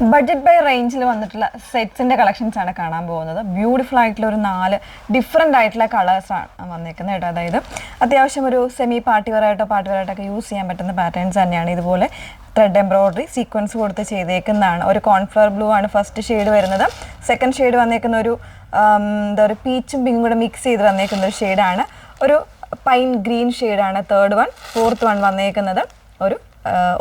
Budget by റേഞ്ചിൽ വന്നിട്ടുള്ള സെറ്റ്സിൻ്റെ collections ആണ് കാണാൻ പോകുന്നത്. ബ്യൂട്ടിഫുൾ ആയിട്ടുള്ള ഒരു 4 ഡിഫറെൻ്റ് ആയിട്ടുള്ള കളേഴ്സാണ് വന്നേക്കുന്നത് കേട്ടോ. അതായത് അത്യാവശ്യം ഒരു സെമി പാർട്ടി വെയറായിട്ടോ ഒക്കെ യൂസ് ചെയ്യാൻ പറ്റുന്ന പാറ്റേൺസ് തന്നെയാണ്. ഇതുപോലെ ത്രെഡ് എംബ്രോയിഡറി സീക്വൻസ് കൊടുത്ത് ചെയ്തേക്കുന്നതാണ്. ഒരു കോൺഫ്ലവർ ബ്ലൂ ആണ് ഫസ്റ്റ് ഷെയ്ഡ് വരുന്നത്. സെക്കൻഡ് ഷെയ്ഡ് വന്നേക്കുന്ന ഒരു എന്താ പറയുക പീച്ചും പിങ്കും കൂടെ മിക്സ് ചെയ്ത് വന്നേക്കുന്ന ഒരു ഷെയ്ഡാണ്. ഒരു പൈൻ ഗ്രീൻ ഷെയ്ഡാണ് തേർഡ് വൺ. ഫോർത്ത് വൺ വന്നേക്കുന്നത് ഒരു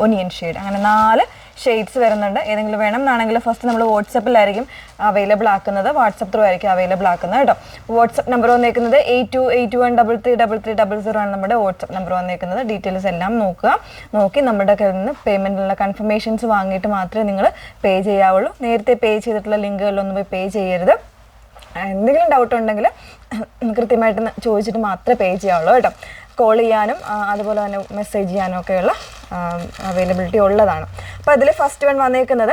ഒനിയൻ ഷെയ്ഡ്. അങ്ങനെ 4 ഷെയ്ഡ്സ് വരുന്നുണ്ട്. ഏതെങ്കിലും വേണം എന്നാണെങ്കിൽ ഫസ്റ്റ് നമ്മൾ വാട്സപ്പിലായിരിക്കും അവൈലബിൾ ആക്കുന്നത്. വാട്സപ്പ് ത്രൂ ആയിരിക്കും അവൈലബിൾ ആക്കുന്നത് കേട്ടോ. വാട്സപ്പ് നമ്പർ വന്നേക്കുന്നത് 8281333300 ആണ് നമ്മുടെ വാട്സപ്പ് നമ്പർ വന്നേക്കുന്നത്. ഡീറ്റെയിൽസ് എല്ലാം നോക്കി നമ്മുടെ കയ്യിൽ നിന്ന് പേയ്മെൻറ്റിനുള്ള കൺഫർമേഷൻസ് വാങ്ങിയിട്ട് മാത്രമേ നിങ്ങൾ പേ ചെയ്യാവുള്ളൂ. നേരത്തെ പേ ചെയ്തിട്ടുള്ള ലിങ്കുകളിലൊന്നും പോയി പേ ചെയ്യരുത്. എന്തെങ്കിലും ഡൗട്ട് ഉണ്ടെങ്കിൽ കൃത്യമായിട്ട് ചോദിച്ചിട്ട് മാത്രമേ പേ ചെയ്യാവുള്ളൂ കേട്ടോ. കോൾ ചെയ്യാനും അതുപോലെ തന്നെ മെസ്സേജ് ചെയ്യാനും ഒക്കെയുള്ള അവൈലബിലിറ്റി ഉള്ളതാണ്. അപ്പോൾ അതിൽ ഫസ്റ്റ് വൺ വന്നേക്കുന്നത്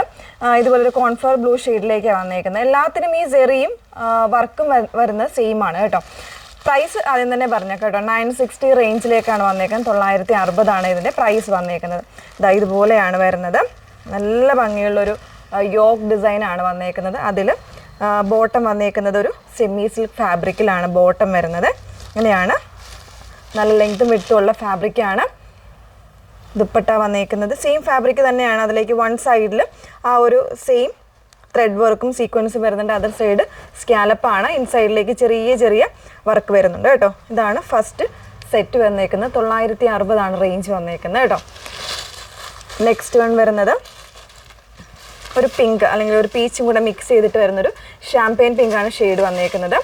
ഇതുപോലൊരു കോൺഫ്ലവർ ബ്ലൂ ഷെയ്ഡിലേക്കാണ് വന്നേക്കുന്നത്. എല്ലാത്തിനും ഈ സെറിയും വർക്കും വരുന്നത് സെയിം ആണ് കേട്ടോ. പ്രൈസ് ആദ്യം തന്നെ പറഞ്ഞേക്കാം കേട്ടോ. 960 റേഞ്ചിലേക്കാണ് വന്നേക്കുന്നത്. 960 ഇതിൻ്റെ പ്രൈസ് വന്നേക്കുന്നത്. ഇതുപോലെയാണ് വരുന്നത്. നല്ല ഭംഗിയുള്ളൊരു യോക്ക് ഡിസൈനാണ് വന്നേക്കുന്നത്. അതിൽ ബോട്ടം വന്നേക്കുന്നത് ഒരു സെമി സിൽക്ക് ഫാബ്രിക്കിലാണ് ബോട്ടം വരുന്നത്. ഇങ്ങനെയാണ്, നല്ല ലെങ്ത്തും വിട്ടുള്ള ഫാബ്രിക്കാണ്. ദുപ്പട്ട വന്നേക്കുന്നത് സെയിം ഫാബ്രിക് തന്നെയാണ്. അതിലേക്ക് വൺ സൈഡിൽ ആ ഒരു സെയിം ത്രെഡ് വർക്കും സീക്വൻസും വരുന്നുണ്ട്. Other side സ്കാലപ്പാണ്. ഇൻസൈഡിലേക്ക് ചെറിയ വർക്ക് വരുന്നുണ്ട് കേട്ടോ. ഇതാണ് ഫസ്റ്റ് സെറ്റ് വന്നേക്കുന്നത്. 960 റേഞ്ച് വന്നേക്കുന്നത് കേട്ടോ. നെക്സ്റ്റ് വൺ വരുന്നത് ഒരു പിങ്ക് അല്ലെങ്കിൽ ഒരു പീച്ചും കൂടെ മിക്സ് ചെയ്തിട്ട് വരുന്നൊരു ഷാമ്പെയിൻ പിങ്കാണ് ഷെയ്ഡ് വന്നേക്കുന്നത്.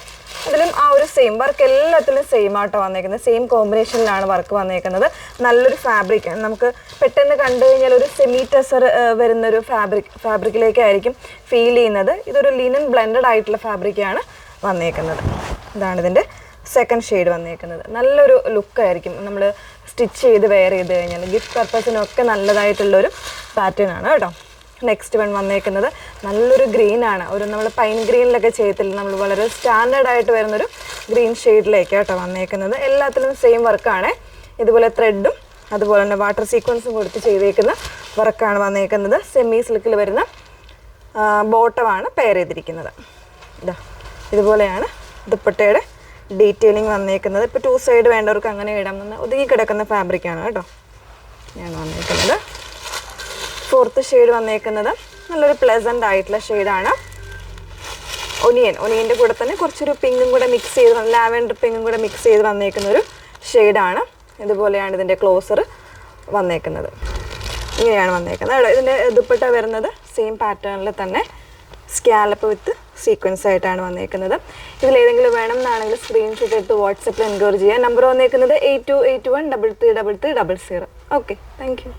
അതിലും ആ ഒരു സെയിം വർക്ക് എല്ലാത്തിലും സെയിം ആട്ടോ വന്നേക്കുന്നത്. സെയിം കോമ്പിനേഷനിലാണ് വർക്ക് വന്നേക്കുന്നത്. നല്ലൊരു ഫാബ്രിക്കാണ്. നമുക്ക് പെട്ടെന്ന് കണ്ടു കഴിഞ്ഞാൽ ഒരു സെമി ടെസർ വരുന്നൊരു ഫാബ്രിക്കിലേക്കായിരിക്കും ഫീൽ ചെയ്യുന്നത്. ഇതൊരു ലിനൻ ബ്ലെൻഡഡ് ആയിട്ടുള്ള ഫാബ്രിക്കാണ് വന്നേക്കുന്നത്. ഇതാണ് ഇതിൻ്റെ സെക്കൻഡ് ഷെയ്ഡ് വന്നേക്കുന്നത്. നല്ലൊരു ലുക്കായിരിക്കും നമ്മൾ സ്റ്റിച്ച് ചെയ്ത് വെയർ ചെയ്ത് കഴിഞ്ഞാൽ. ഗിഫ്റ്റ് പർപ്പസിനൊക്കെ നല്ലതായിട്ടുള്ളൊരു പാറ്റേൺ ആണ് കേട്ടോ. നെക്സ്റ്റ് വൺ വന്നേക്കുന്നത് നല്ലൊരു ഗ്രീനാണ്. ഒരു നമ്മൾ പൈൻ ഗ്രീനിലൊക്കെ ചെയ്യത്തില്ല, നമ്മൾ വളരെ സ്റ്റാൻഡേർഡായിട്ട് വരുന്നൊരു ഗ്രീൻ ഷെയ്ഡിലേക്ക് കേട്ടോ വന്നേക്കുന്നത്. എല്ലാത്തിലും സെയിം വർക്കാണ്. ഇതുപോലെ ത്രെഡും അതുപോലെ തന്നെ വാട്ടർ സീക്വൻസും കൊടുത്ത് ചെയ്തേക്കുന്ന വർക്കാണ് വന്നേക്കുന്നത്. സെമി സിൽക്കിൽ വരുന്ന ബോട്ടമാണ് പെയർ ചെയ്തിരിക്കുന്നത്. ഇതുപോലെയാണ് ദുപ്പട്ടയുടെ ഡീറ്റെയിലിംഗ് വന്നേക്കുന്നത്. ഇപ്പോൾ 2 സൈഡ് വേണ്ടവർക്ക് അങ്ങനെ ഇടാമെന്ന് ഒതുങ്ങിക്കിടക്കുന്ന ഫാബ്രിക്കാണ് കേട്ടോ ഞാൻ വന്നേക്കുന്നത്. ഫോർത്ത് ഷെയ്ഡ് വന്നേക്കുന്നത് നല്ലൊരു പ്ലസൻ്റ് ആയിട്ടുള്ള ഷെയ്ഡാണ്. ഒനിയൻ്റെ കൂടെ തന്നെ കുറച്ചൊരു പിങ്കും കൂടെ മിക്സ് ചെയ്ത് ലാവൻഡർ പിങ്കും കൂടെ മിക്സ് ചെയ്ത് വന്നേക്കുന്നൊരു ഷെയ്ഡാണ്. ഇതുപോലെയാണ് ഇതിൻ്റെ ക്ലോസർ വന്നേക്കുന്നത്. ഇങ്ങനെയാണ് വന്നേക്കുന്നത്. ഇതിൻ്റെ ദുപ്പട്ട വരുന്നത് സെയിം പാറ്റേണിൽ തന്നെ സ്കാലപ്പ് വിത്ത് സീക്വൻസ് ആയിട്ടാണ് വന്നേക്കുന്നത്. ഇതിലേതെങ്കിലും വേണം എന്നാണെങ്കിൽ സ്ക്രീൻഷോട്ട് എടുത്ത് വാട്സപ്പിൽ എൻക്വയറി ചെയ്യാം. നമ്പർ വന്നേക്കുന്നത് 8281333300. Okay, thank you.